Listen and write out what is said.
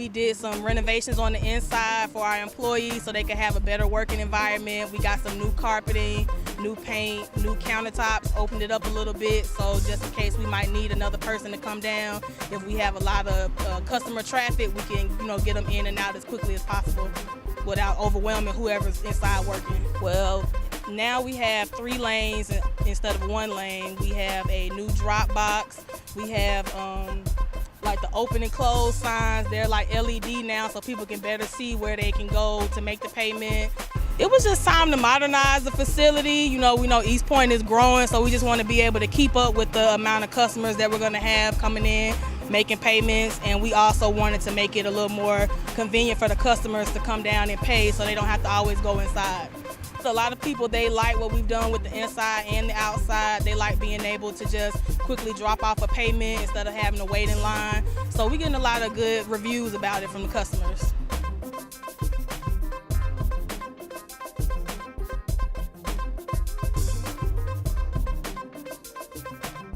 we did some renovations on the inside for our employees so they can have a better working environment. We got some new carpeting, new paint, new countertops, opened it up a little bit, so just in case we might need another person to come down. If we have a lot of customer traffic, we can get them in and out as quickly as possible without overwhelming whoever's inside working. Well, now we have 3 lanes instead of 1 lane. We have a new drop box. We have like the open and close signs. They're like LED now, so people can better see where they can go to make the payment. It was just time to modernize the facility. We know East Point is growing, so we just want to be able to keep up with the amount of customers that we're going to have coming in, making payments, and we also wanted to make it a little more convenient for the customers to come down and pay so they don't have to always go inside. A lot of people, they like what we've done with the inside and the outside. They like being able to just quickly drop off a payment instead of having to wait in line. So we're getting a lot of good reviews about it from the customers.